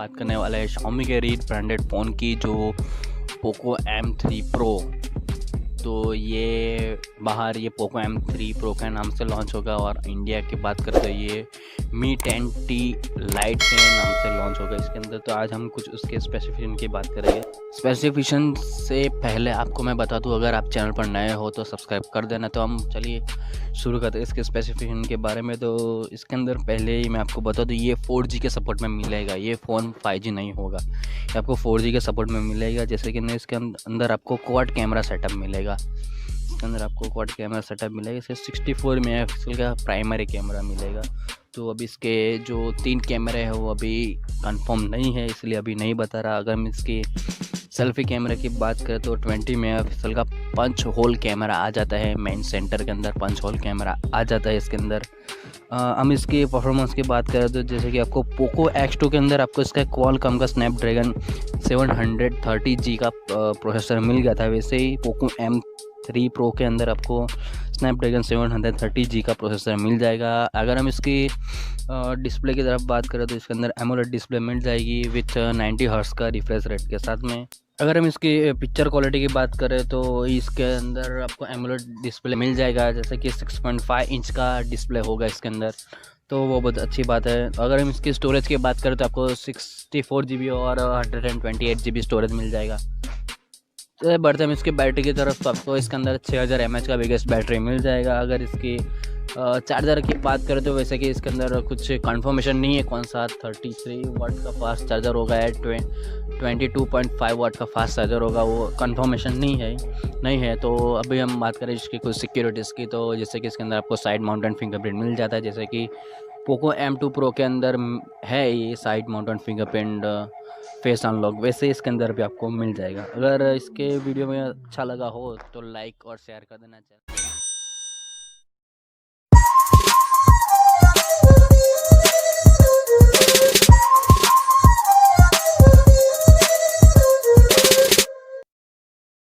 बात करने वाले हैं Xiaomi के रीड ब्रांडेड फ़ोन की, जो पोको M3 प्रो। तो ये बाहर ये पोको M3 प्रो के नाम से लॉन्च होगा, और इंडिया की बात करें तो ये मी 10T लाइट के नाम से लॉन्च होगा इसके अंदर। तो आज हम कुछ उसके स्पेसिफिकेशन की बात करेंगे। स्पेसिफिकेशन से पहले आपको मैं बता दूं, अगर आप चैनल पर नए हो तो सब्सक्राइब कर देना। तो हम चलिए शुरू करते हैं इसके स्पेसिफिकेशन के बारे में। तो इसके अंदर पहले ही मैं आपको बता दूं, ये 4G के सपोर्ट में मिलेगा। ये फ़ोन 5G नहीं होगा, ये आपको 4G के सपोर्ट में मिलेगा। जैसे कि इसके अंदर आपको क्वाड कैमरा सेटअप मिलेगा। इसके अंदर आपको क्वाड कैमरा सेटअप मिलेगा। इसे 64 मेगापिक्सल का प्राइमरी कैमरा मिलेगा। तो अभी इसके जो 3 कैमरे हैं वो अभी कंफर्म नहीं है, इसलिए अभी नहीं बता रहा। अगर हम इसकी सेल्फी कैमरा की बात करें तो 20 मेगापिक्सल का पंच होल कैमरा आ जाता है। मेन सेंटर के अंदर पंच होल कैमरा आ जाता है इसके अंदर। हम इसकी परफॉर्मेंस की बात करें तो जैसे कि आपको पोको X2 के अंदर आपको इसका क्वालकॉम का स्नैपड्रैगन 730G का प्रोसेसर मिल गया था, वैसे ही पोको M3 प्रो के अंदर आपको स्नैपड्रैगन 730G का प्रोसेसर मिल जाएगा। अगर हम इसकी डिस्प्ले की तरफ बात करें तो इसके अंदर एमोलेड डिस्प्ले मिल जाएगी विथ 90 हर्ट्ज का रिफ्रेश रेट के साथ में। अगर हम इसकी पिक्चर क्वालिटी की बात करें तो इसके अंदर आपको एमोलेड डिस्प्ले मिल जाएगा, जैसे कि 6.5 इंच का डिस्प्ले होगा इसके अंदर, तो वो बहुत अच्छी बात है। अगर हम इसकी स्टोरेज की बात करें तो आपको 64 GB और 128 GB स्टोरेज मिल जाएगा। तो बढ़ते हम इसकी बैटरी की तरफ, तो आपको इसके अंदर 6000 mAh का बिगेस्ट बैटरी मिल जाएगा। अगर इसकी चार्जर की बात करें तो वैसे कि इसके अंदर कुछ कंफर्मेशन नहीं है कौन सा 33 वाट का फास्ट चार्जर होगा या 22.5 वाट का फास्ट चार्जर होगा, वो कंफर्मेशन नहीं है। तो अभी हम बात करें इसकी कुछ सिक्योरिटीज़ की, तो जैसे कि इसके अंदर आपको साइड माउंटेड फिंगरप्रिंट मिल जाता है, जैसे कि पोको M2 प्रो के अंदर है ये side mounted fingerprint face unlock, वैसे इसके अंदर भी आपको मिल जाएगा। अगर इसके वीडियो में अच्छा लगा हो तो लाइक और शेयर कर देना चाहिए।